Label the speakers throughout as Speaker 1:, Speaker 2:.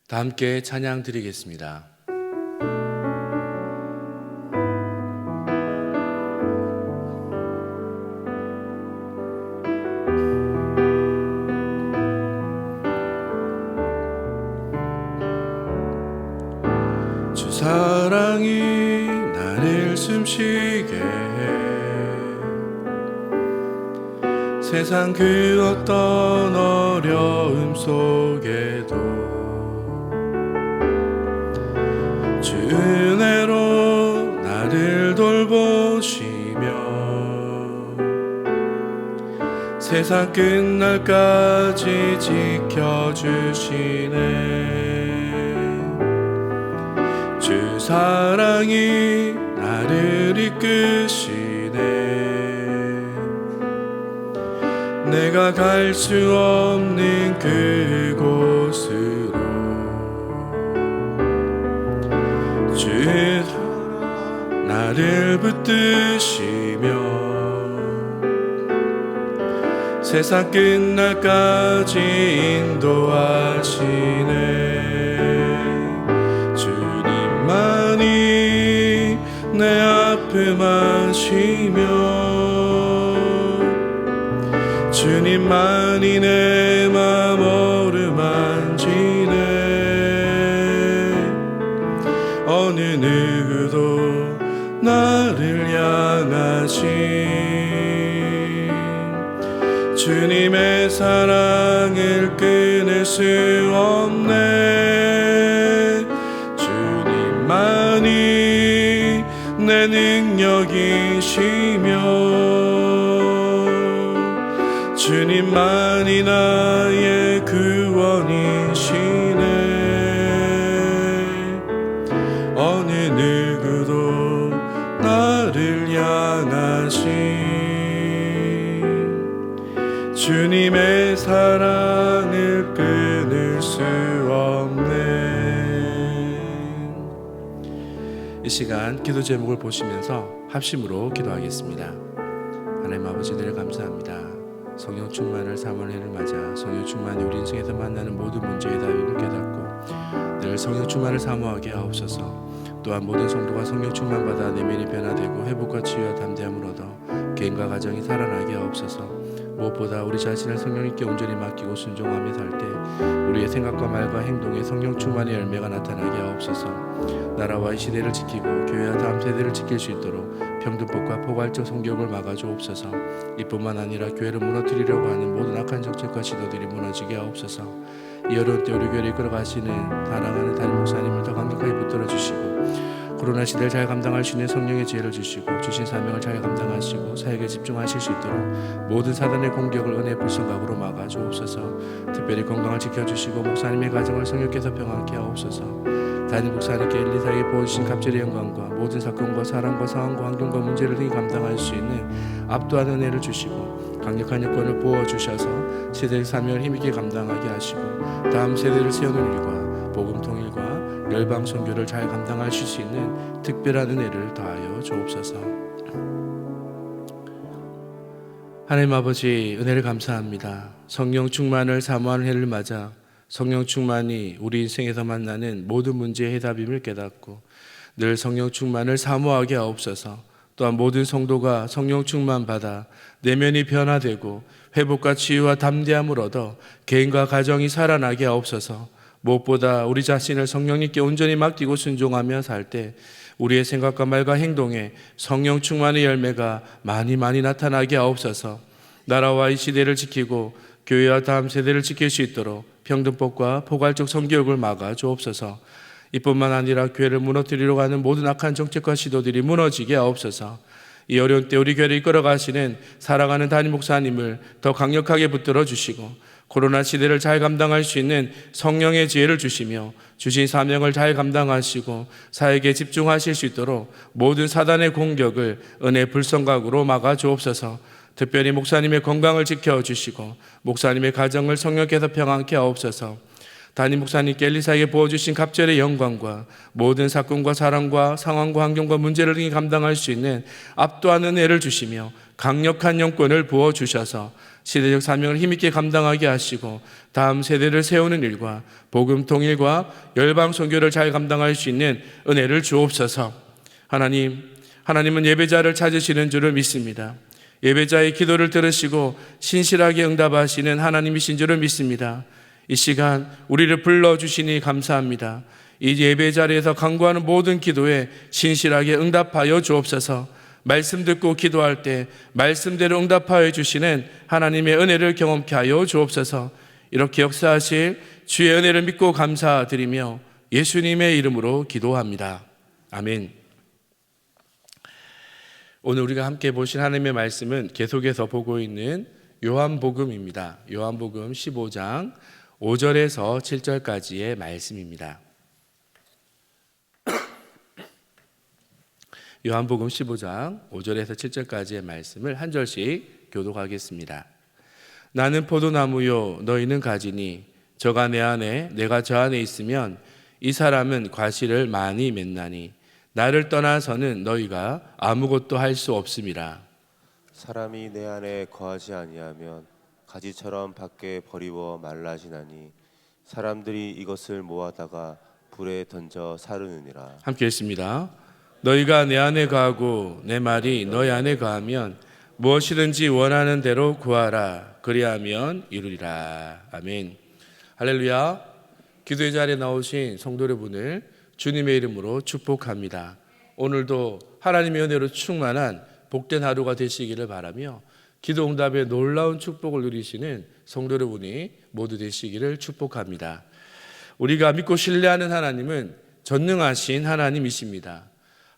Speaker 1: 다 함께 찬양 드리겠습니다. 주 사랑이 나를 숨쉬게 해 세상 그 어떤 어려움 속에도 주 은혜로 나를 돌보시며 세상 끝날까지 지켜주시네. 주 사랑이 나를 이끄시네. 내가 갈 수 없는 그곳으로 주 나를 붙드시며 세상 끝날까지 인도하시네. 주님만이 내 아픔 아시며 주님만이 내 맘 어루만지네. 어느 누구도 나를 향하신 주님의 사랑을 끊을 수 없네. 주님만이 내 능력이시며 주님만이 나의 구원이시네. 어느 누구도 나를 향하신 주님의 사랑을 끊을 수 없네. 이 시간 기도 제목을 보시면서 합심으로 기도하겠습니다. 하나님 아버지, 늘 감사합니다. 성령 충만을 3월해를 맞아 성령 충만이 우리 인생에서 만나는 모든 문제의 답임을 깨닫고 늘 성령 충만을 사모하게 하옵소서. 또한 모든 성도가 성령 충만받아 내면이 변화되고 회복과 치유와 담대함을 얻어 개인과 가정이 살아나게 하옵소서. 무엇보다 우리 자신을 성령님께 온전히 맡기고 순종하며 살 때 우리의 생각과 말과 행동에 성령 충만의 열매가 나타나게 하옵소서. 나라와 이 시대를 지키고 교회와 다음 세대를 지킬 수 있도록 병든법과 포괄적 성교육을 막아주옵소서. 이뿐만 아니라 교회를 무너뜨리려고 하는 모든 악한 정책과 시도들이 무너지게 하옵소서. 이 어려운 때 우리 교회를 이끌어가시는 사랑하는 담임 목사님을 더 강력하게 붙들어 주시고 코로나 시대를 잘 감당할 수 있는 성령의 지혜를 주시고 주신 사명을 잘 감당하시고 사역에 집중하실 수 있도록 모든 사단의 공격을 은혜의 불성각으로 막아주옵소서. 특별히 건강을 지켜주시고 목사님의 가정을 성령께서 평안케 하옵소서. 담임 목사님께 엘리사에게 보여주신 갑절의 영광과 모든 사건과 사람과 상황과 환경과 문제를 등이 감당할 수 있는 압도한 은혜를 주시고 강력한 여건을 부어주셔서 세대의 사명을 힘있게 감당하게 하시고 다음 세대를 세우는 일과 복음 통일과 열방 선교를 잘 감당하실 수 있는 특별한 은혜를 더하여 주옵소서. 하나님 아버지, 은혜를 감사합니다. 성령 충만을 사모하는 해를 맞아 성령 충만이 우리 인생에서 만나는 모든 문제의 해답임을 깨닫고 늘 성령 충만을 사모하게 하옵소서. 또한 모든 성도가 성령 충만 받아 내면이 변화되고 회복과 치유와 담대함을 얻어 개인과 가정이 살아나게 하옵소서. 무엇보다 우리 자신을 성령님께 온전히 맡기고 순종하며 살 때 우리의 생각과 말과 행동에 성령 충만의 열매가 많이 나타나게 하옵소서. 나라와 이 시대를 지키고 교회와 다음 세대를 지킬 수 있도록 평등법과 포괄적 성교육을 막아 주옵소서. 이뿐만 아니라 교회를 무너뜨리려고 하는 모든 악한 정책과 시도들이 무너지게 하옵소서. 이 어려운 때 우리 교회를 이끌어가시는 사랑하는 담임 목사님을 더 강력하게 붙들어 주시고 코로나 시대를 잘 감당할 수 있는 성령의 지혜를 주시며 주신 사명을 잘 감당하시고 사역에 집중하실 수 있도록 모든 사단의 공격을 은혜의 불성각으로 막아 주옵소서. 특별히 목사님의 건강을 지켜주시고 목사님의 가정을 성령께서 평안케 하옵소서. 담임 목사님께 엘리사에게 부어주신 갑절의 영광과 모든 사건과 사람과 상황과 환경과 문제를 등이 감당할 수 있는 압도한 은혜를 주시며 강력한 영권을 부어주셔서 시대적 사명을 힘있게 감당하게 하시고 다음 세대를 세우는 일과 복음 통일과 열방 선교를 잘 감당할 수 있는 은혜를 주옵소서. 하나님은 예배자를 찾으시는 줄을 믿습니다. 예배자의 기도를 들으시고 신실하게 응답하시는 하나님이신 줄을 믿습니다. 이 시간 우리를 불러주시니 감사합니다. 이 예배 자리에서 간구하는 모든 기도에 신실하게 응답하여 주옵소서. 말씀 듣고 기도할 때 말씀대로 응답하여 주시는 하나님의 은혜를 경험케 하여 주옵소서. 이렇게 역사하실 주의 은혜를 믿고 감사드리며 예수님의 이름으로 기도합니다. 아멘. 오늘 우리가 함께 보신 하나님의 말씀은 계속해서 보고 있는 요한복음입니다. 요한복음 15장 5절에서 7절까지의 말씀입니다. 요한복음 15장 5절에서 7절까지의 말씀을 한 절씩 교독하겠습니다. 나는 포도나무요 너희는 가지니 저가 내 안에 내가 저 안에 있으면 이 사람은 과실을 많이 맺나니 나를 떠나서는 너희가 아무것도 할 수 없음이라.
Speaker 2: 사람이 내 안에 거하지 아니하면 가지처럼 밖에 버리워 말라지나니 사람들이 이것을 모아다가 불에 던져 사르느니라.
Speaker 1: 함께 했습니다. 너희가 내 안에 거하고 내 말이 너희 안에 거하면 무엇이든지 원하는 대로 구하라. 그리하면 이루리라. 아멘. 할렐루야. 기도의 자리에 나오신 성도 여러분을 주님의 이름으로 축복합니다. 오늘도 하나님의 은혜로 충만한 복된 하루가 되시기를 바라며 기도 응답의 놀라운 축복을 누리시는 성도 여러분이 모두 되시기를 축복합니다. 우리가 믿고 신뢰하는 하나님은 전능하신 하나님이십니다.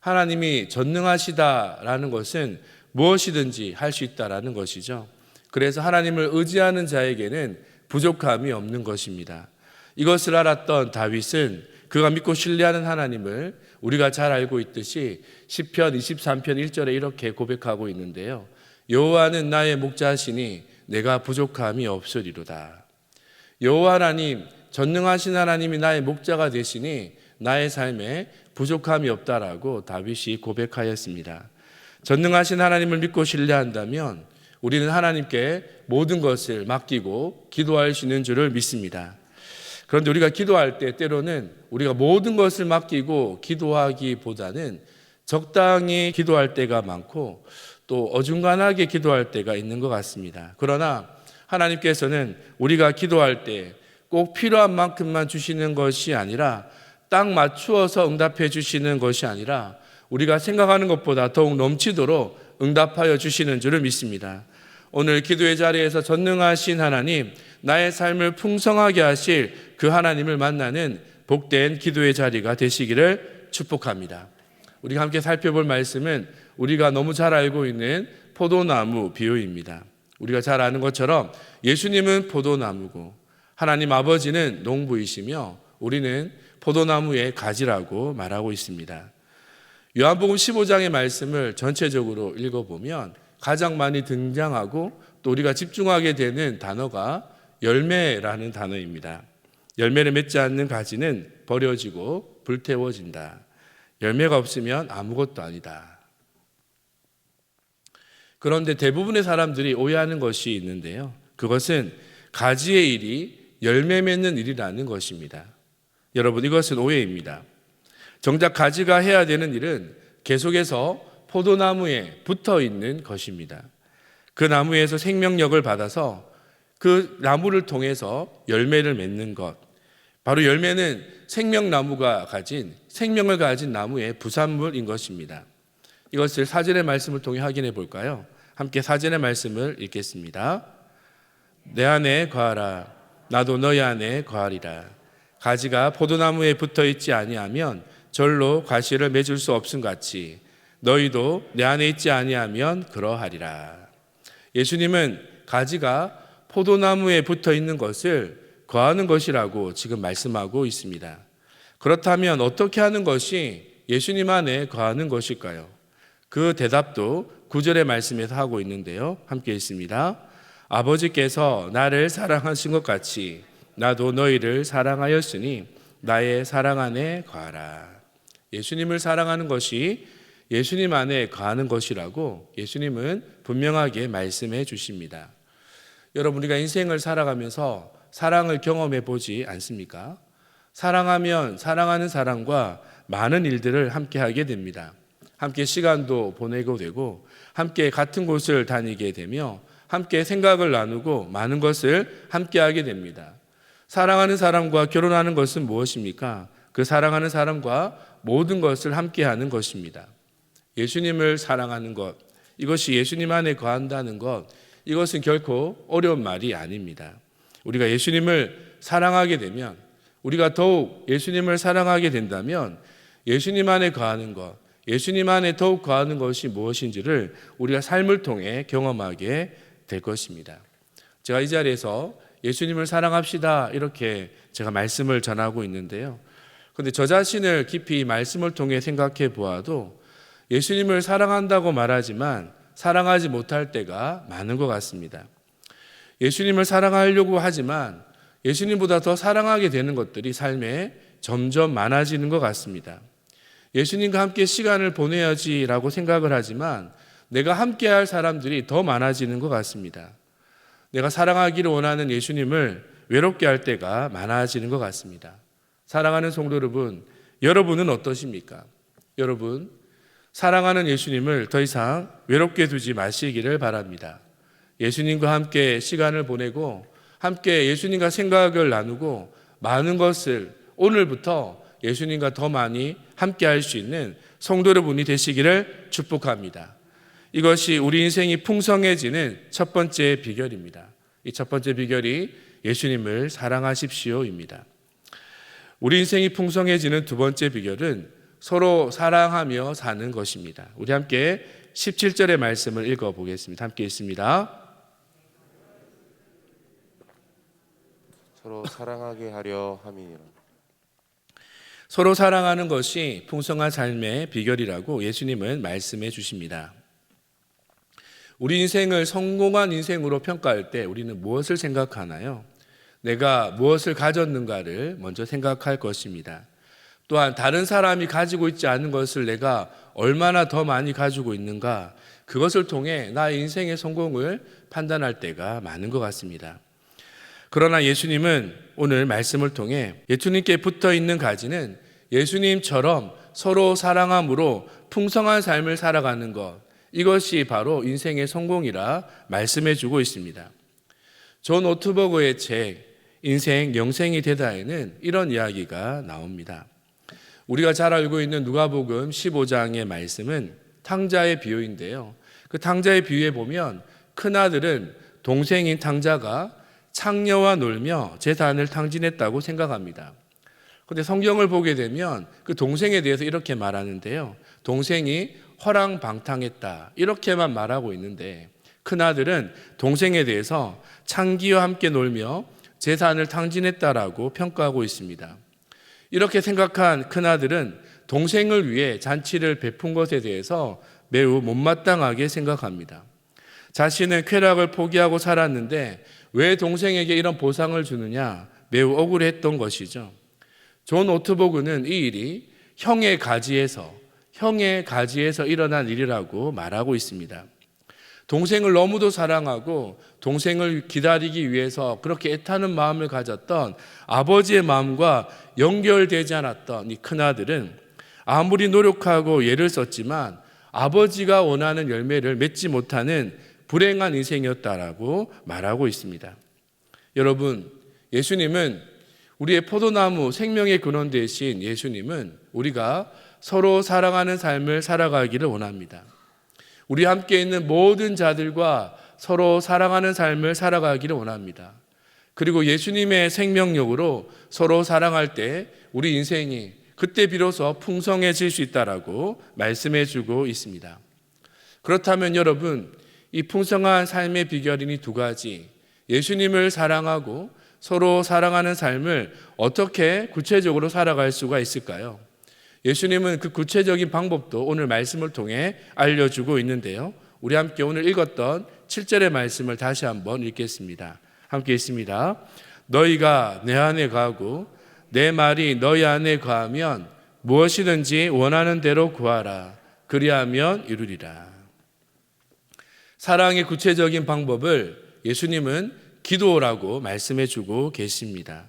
Speaker 1: 하나님이 전능하시다라는 것은 무엇이든지 할 수 있다라는 것이죠. 그래서 하나님을 의지하는 자에게는 부족함이 없는 것입니다. 이것을 알았던 다윗은 그가 믿고 신뢰하는 하나님을 우리가 잘 알고 있듯이 시편 23편 1절에 이렇게 고백하고 있는데요. 여호와는 나의 목자시니 내가 부족함이 없으리로다. 여호와 하나님, 전능하신 하나님이 나의 목자가 되시니 나의 삶에 부족함이 없다라고 다윗이 고백하였습니다. 전능하신 하나님을 믿고 신뢰한다면 우리는 하나님께 모든 것을 맡기고 기도할 수 있는 줄을 믿습니다. 그런데 우리가 기도할 때 때로는 우리가 모든 것을 맡기고 기도하기보다는 적당히 기도할 때가 많고 또 어중간하게 기도할 때가 있는 것 같습니다. 그러나 하나님께서는 우리가 기도할 때 꼭 필요한 만큼만 주시는 것이 아니라 딱 맞추어서 응답해 주시는 것이 아니라 우리가 생각하는 것보다 더욱 넘치도록 응답하여 주시는 줄을 믿습니다. 오늘 기도의 자리에서 전능하신 하나님, 나의 삶을 풍성하게 하실 그 하나님을 만나는 복된 기도의 자리가 되시기를 축복합니다. 우리가 함께 살펴볼 말씀은 우리가 너무 잘 알고 있는 포도나무 비유입니다. 우리가 잘 아는 것처럼 예수님은 포도나무고 하나님 아버지는 농부이시며 우리는 포도나무의 가지라고 말하고 있습니다. 요한복음 15장의 말씀을 전체적으로 읽어보면 가장 많이 등장하고 또 우리가 집중하게 되는 단어가 열매라는 단어입니다. 열매를 맺지 않는 가지는 버려지고 불태워진다. 열매가 없으면 아무것도 아니다. 그런데 대부분의 사람들이 오해하는 것이 있는데요. 그것은 가지의 일이 열매 맺는 일이라는 것입니다. 여러분, 이것은 오해입니다. 정작 가지가 해야 되는 일은 계속해서 포도나무에 붙어 있는 것입니다. 그 나무에서 생명력을 받아서 그 나무를 통해서 열매를 맺는 것. 바로 열매는 생명나무가 가진, 생명을 가진 나무의 부산물인 것입니다. 이것을 사전의 말씀을 통해 확인해 볼까요? 함께 사전의 말씀을 읽겠습니다. 내 안에 거하라. 나도 너희 안에 거하리라. 가지가 포도나무에 붙어 있지 아니하면 절로 과실을 맺을 수 없음 같이 너희도 내 안에 있지 아니하면 그러하리라. 예수님은 가지가 포도나무에 붙어 있는 것을 거하는 것이라고 지금 말씀하고 있습니다. 그렇다면 어떻게 하는 것이 예수님 안에 거하는 것일까요? 그 대답도 9절의 말씀에서 하고 있는데요. 함께 읽습니다. 아버지께서 나를 사랑하신 것 같이 나도 너희를 사랑하였으니 나의 사랑 안에 거하라. 예수님을 사랑하는 것이 예수님 안에 거하는 것이라고 예수님은 분명하게 말씀해 주십니다. 여러분, 우리가 인생을 살아가면서 사랑을 경험해 보지 않습니까? 사랑하면 사랑하는 사람과 많은 일들을 함께 하게 됩니다. 함께 시간도 보내고 되고, 함께 같은 곳을 다니게 되며, 함께 생각을 나누고 많은 것을 함께 하게 됩니다. 사랑하는 사람과 결혼하는 것은 무엇입니까? 그 사랑하는 사람과 모든 것을 함께 하는 것입니다. 예수님을 사랑하는 것, 이것이 예수님 안에 거한다는 것, 이것은 결코 어려운 말이 아닙니다. 우리가 예수님을 사랑하게 되면, 우리가 더욱 예수님을 사랑하게 된다면 예수님 안에 거하는 것, 예수님 안에 더욱 거하는 것이 무엇인지를 우리가 삶을 통해 경험하게 될 것입니다. 제가 이 자리에서 예수님을 사랑합시다 이렇게 제가 말씀을 전하고 있는데요. 그런데 저 자신을 깊이 말씀을 통해 생각해 보아도 예수님을 사랑한다고 말하지만 사랑하지 못할 때가 많은 것 같습니다. 예수님을 사랑하려고 하지만 예수님보다 더 사랑하게 되는 것들이 삶에 점점 많아지는 것 같습니다. 예수님과 함께 시간을 보내야지라고 생각을 하지만 내가 함께 할 사람들이 더 많아지는 것 같습니다. 내가 사랑하기를 원하는 예수님을 외롭게 할 때가 많아지는 것 같습니다. 사랑하는 성도 여러분, 여러분은 어떠십니까? 여러분, 사랑하는 예수님을 더 이상 외롭게 두지 마시기를 바랍니다. 예수님과 함께 시간을 보내고 함께 예수님과 생각을 나누고 많은 것을 오늘부터 예수님과 더 많이 함께 할 수 있는 성도 여러분이 되시기를 축복합니다. 이것이 우리 인생이 풍성해지는 첫 번째 비결입니다. 이 첫 번째 비결이 예수님을 사랑하십시오입니다. 우리 인생이 풍성해지는 두 번째 비결은 서로 사랑하며 사는 것입니다. 우리 함께 17절의 말씀을 읽어보겠습니다. 함께 있습니다.
Speaker 2: 서로 사랑하게 하려 함이니라.
Speaker 1: 서로 사랑하는 것이 풍성한 삶의 비결이라고 예수님은 말씀해 주십니다. 우리 인생을 성공한 인생으로 평가할 때 우리는 무엇을 생각하나요? 내가 무엇을 가졌는가를 먼저 생각할 것입니다. 또한 다른 사람이 가지고 있지 않은 것을 내가 얼마나 더 많이 가지고 있는가, 그것을 통해 나의 인생의 성공을 판단할 때가 많은 것 같습니다. 그러나 예수님은 오늘 말씀을 통해 예수님께 붙어 있는 가지는 예수님처럼 서로 사랑함으로 풍성한 삶을 살아가는 것, 이것이 바로 인생의 성공이라 말씀해 주고 있습니다. 존 오트버그의 책 인생 영생이 되다에는 이런 이야기가 나옵니다. 우리가 잘 알고 있는 누가복음 15장의 말씀은 탕자의 비유인데요. 그 탕자의 비유에 보면 큰아들은 동생인 탕자가 창녀와 놀며 재산을 탕진했다고 생각합니다. 그런데 성경을 보게 되면 그 동생에 대해서 이렇게 말하는데요. 동생이 허랑방탕했다 이렇게만 말하고 있는데 큰아들은 동생에 대해서 창기와 함께 놀며 재산을 탕진했다라고 평가하고 있습니다. 이렇게 생각한 큰아들은 동생을 위해 잔치를 베푼 것에 대해서 매우 못마땅하게 생각합니다. 자신은 쾌락을 포기하고 살았는데 왜 동생에게 이런 보상을 주느냐, 매우 억울했던 것이죠. 존 오트버그는 이 일이 형의 가지에서 일어난 일이라고 말하고 있습니다. 동생을 너무도 사랑하고 동생을 기다리기 위해서 그렇게 애타는 마음을 가졌던 아버지의 마음과 연결되지 않았던 이 큰아들은 아무리 노력하고 애를 썼지만 아버지가 원하는 열매를 맺지 못하는 불행한 인생이었다라고 말하고 있습니다. 여러분, 예수님은 우리의 포도나무 생명의 근원 되신 예수님은 우리가 서로 사랑하는 삶을 살아가기를 원합니다. 우리 함께 있는 모든 자들과 서로 사랑하는 삶을 살아가기를 원합니다. 그리고 예수님의 생명력으로 서로 사랑할 때 우리 인생이 그때 비로소 풍성해질 수 있다라고 말씀해 주고 있습니다. 그렇다면 여러분, 이 풍성한 삶의 비결인 이 두 가지, 예수님을 사랑하고 서로 사랑하는 삶을 어떻게 구체적으로 살아갈 수가 있을까요? 예수님은 그 구체적인 방법도 오늘 말씀을 통해 알려주고 있는데요. 우리 함께 오늘 읽었던 7절의 말씀을 다시 한번 읽겠습니다. 함께 읽습니다. 너희가 내 안에 거하고 내 말이 너희 안에 거하면 무엇이든지 원하는 대로 구하라. 그리하면 이루리라. 사랑의 구체적인 방법을 예수님은 기도라고 말씀해 주고 계십니다.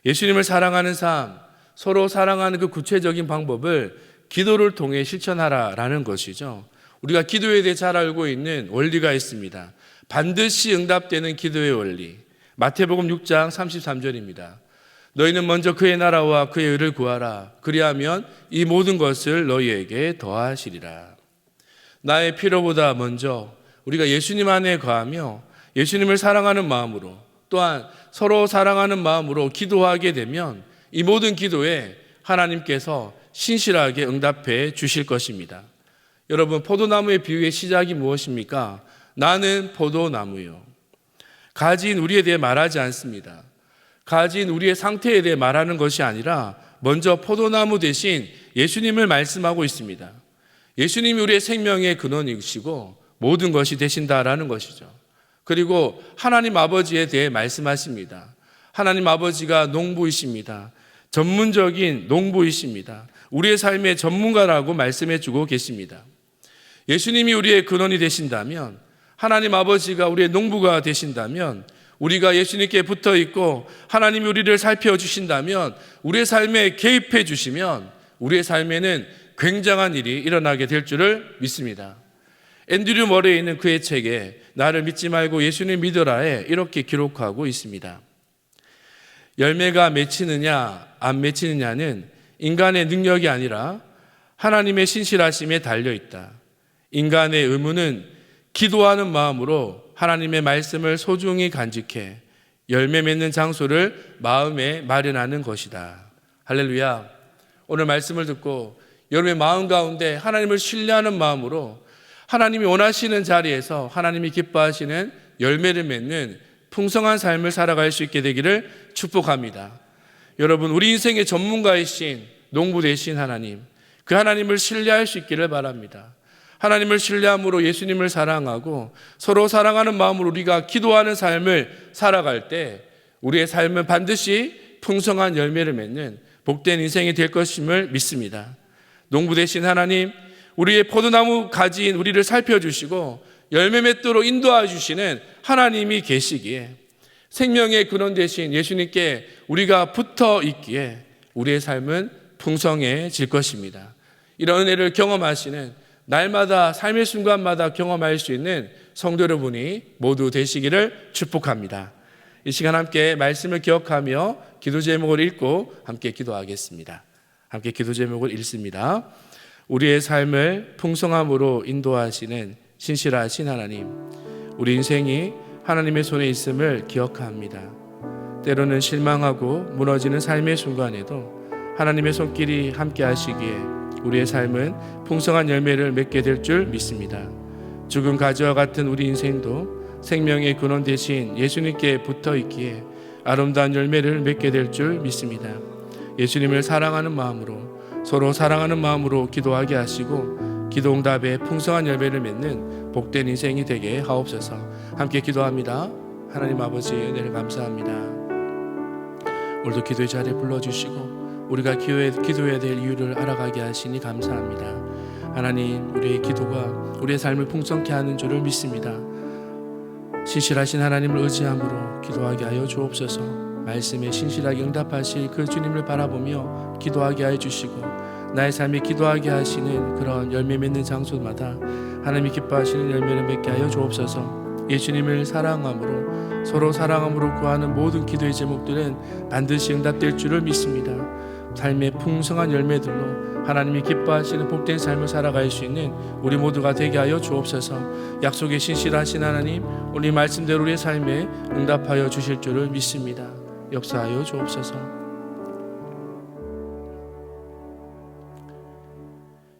Speaker 1: 예수님을 사랑하는 삶, 서로 사랑하는 그 구체적인 방법을 기도를 통해 실천하라라는 것이죠. 우리가 기도에 대해 잘 알고 있는 원리가 있습니다. 반드시 응답되는 기도의 원리. 마태복음 6장 33절입니다. 너희는 먼저 그의 나라와 그의 의를 구하라. 그리하면 이 모든 것을 너희에게 더하시리라. 나의 필요보다 먼저 우리가 예수님 안에 거하며 예수님을 사랑하는 마음으로 또한 서로 사랑하는 마음으로 기도하게 되면 이 모든 기도에 하나님께서 신실하게 응답해 주실 것입니다. 여러분, 포도나무의 비유의 시작이 무엇입니까? 나는 포도나무요. 가지인 우리에 대해 말하지 않습니다. 가지인 우리의 상태에 대해 말하는 것이 아니라 먼저 포도나무 대신 예수님을 말씀하고 있습니다. 예수님이 우리의 생명의 근원이시고 모든 것이 되신다라는 것이죠. 그리고 하나님 아버지에 대해 말씀하십니다. 하나님 아버지가 농부이십니다. 전문적인 농부이십니다. 우리의 삶의 전문가라고 말씀해 주고 계십니다. 예수님이 우리의 근원이 되신다면, 하나님 아버지가 우리의 농부가 되신다면, 우리가 예수님께 붙어 있고 하나님이 우리를 살펴주신다면, 우리의 삶에 개입해 주시면 우리의 삶에는 굉장한 일이 일어나게 될 줄을 믿습니다. 앤드류 머레에 있는 그의 책에 나를 믿지 말고 예수님 믿어라에 이렇게 기록하고 있습니다. 열매가 맺히느냐 안 맺히느냐는 인간의 능력이 아니라 하나님의 신실하심에 달려있다. 인간의 의무는 기도하는 마음으로 하나님의 말씀을 소중히 간직해 열매 맺는 장소를 마음에 마련하는 것이다. 할렐루야. 오늘 말씀을 듣고 여러분의 마음 가운데 하나님을 신뢰하는 마음으로 하나님이 원하시는 자리에서 하나님이 기뻐하시는 열매를 맺는 풍성한 삶을 살아갈 수 있게 되기를 축복합니다. 여러분, 우리 인생의 전문가이신 농부 되신 하나님, 그 하나님을 신뢰할 수 있기를 바랍니다. 하나님을 신뢰함으로 예수님을 사랑하고 서로 사랑하는 마음으로 우리가 기도하는 삶을 살아갈 때 우리의 삶은 반드시 풍성한 열매를 맺는 복된 인생이 될 것임을 믿습니다. 농부 되신 하나님, 우리의 포도나무 가지인 우리를 살펴주시고 열매 맺도록 인도해 주시는 하나님이 계시기에 생명의 근원 되신 예수님께 우리가 붙어 있기에 우리의 삶은 풍성해질 것입니다. 이런 은혜를 경험하시는 날마다 삶의 순간마다 경험할 수 있는 성도 여러분이 모두 되시기를 축복합니다. 이 시간 함께 말씀을 기억하며 기도 제목을 읽고 함께 기도하겠습니다. 함께 기도 제목을 읽습니다. 우리의 삶을 풍성함으로 인도하시는 신실하신 하나님, 우리 인생이 하나님의 손에 있음을 기억합니다. 때로는 실망하고 무너지는 삶의 순간에도 하나님의 손길이 함께 하시기에 우리의 삶은 풍성한 열매를 맺게 될 줄 믿습니다. 죽은 가지와 같은 우리 인생도 생명의 근원 되신 예수님께 붙어 있기에 아름다운 열매를 맺게 될 줄 믿습니다. 예수님을 사랑하는 마음으로 서로 사랑하는 마음으로 기도하게 하시고 기도응답에 풍성한 열매를 맺는 복된 인생이 되게 하옵소서. 함께 기도합니다. 하나님 아버지 은혜를 감사합니다. 오늘도 기도의 자리에 불러주시고 우리가 기도해야 될 이유를 알아가게 하시니 감사합니다. 하나님, 우리의 기도가 우리의 삶을 풍성케 하는 줄을 믿습니다. 신실하신 하나님을 의지함으로 기도하게 하여 주옵소서. 말씀에 신실하게 응답하실 그 주님을 바라보며 기도하게 하여 주시고 나의 삶에 기도하게 하시는 그런 열매 맺는 장소마다 하나님이 기뻐하시는 열매를 맺게 하여 주옵소서. 예수님을 사랑함으로 서로 사랑함으로 구하는 모든 기도의 제목들은 반드시 응답될 줄을 믿습니다. 삶의 풍성한 열매들로 하나님이 기뻐하시는 복된 삶을 살아갈 수 있는 우리 모두가 되게 하여 주옵소서. 약속의 신실하신 하나님, 오늘 말씀대로 우리의 삶에 응답하여 주실 줄을 믿습니다. 역사하여 주옵소서.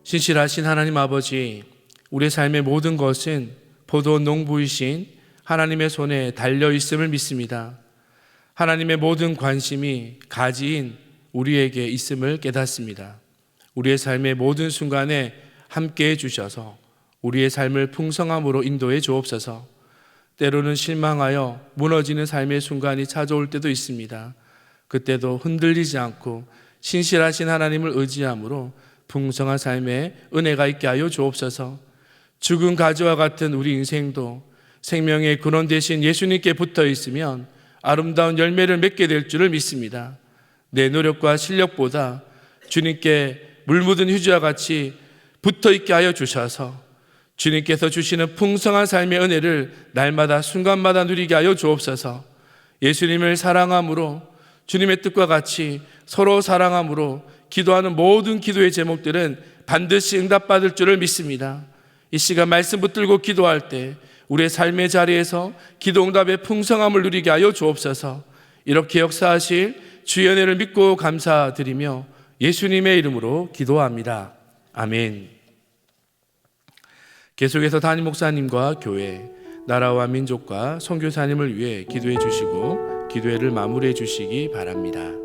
Speaker 1: 신실하신 하나님 아버지, 우리의 삶의 모든 것은 포도 농부이신 하나님의 손에 달려 있음을 믿습니다. 하나님의 모든 관심이 가지인 우리에게 있음을 깨닫습니다. 우리의 삶의 모든 순간에 함께해 주셔서 우리의 삶을 풍성함으로 인도해 주옵소서. 때로는 실망하여 무너지는 삶의 순간이 찾아올 때도 있습니다. 그때도 흔들리지 않고 신실하신 하나님을 의지함으로 풍성한 삶에 은혜가 있게 하여 주옵소서. 죽은 가지와 같은 우리 인생도 생명의 근원 대신 예수님께 붙어 있으면 아름다운 열매를 맺게 될 줄을 믿습니다. 내 노력과 실력보다 주님께 물 묻은 휴지와 같이 붙어 있게 하여 주셔서 주님께서 주시는 풍성한 삶의 은혜를 날마다 순간마다 누리게 하여 주옵소서. 예수님을 사랑함으로 주님의 뜻과 같이 서로 사랑함으로 기도하는 모든 기도의 제목들은 반드시 응답받을 줄을 믿습니다. 이 시간 말씀 붙들고 기도할 때 우리의 삶의 자리에서 기도 응답의 풍성함을 누리게 하여 주옵소서. 이렇게 역사하실 주의 은혜를 믿고 감사드리며 예수님의 이름으로 기도합니다. 아멘. 계속해서 담임 목사님과 교회, 나라와 민족과 선교사님을 위해 기도해 주시고 기도회를 마무리해 주시기 바랍니다.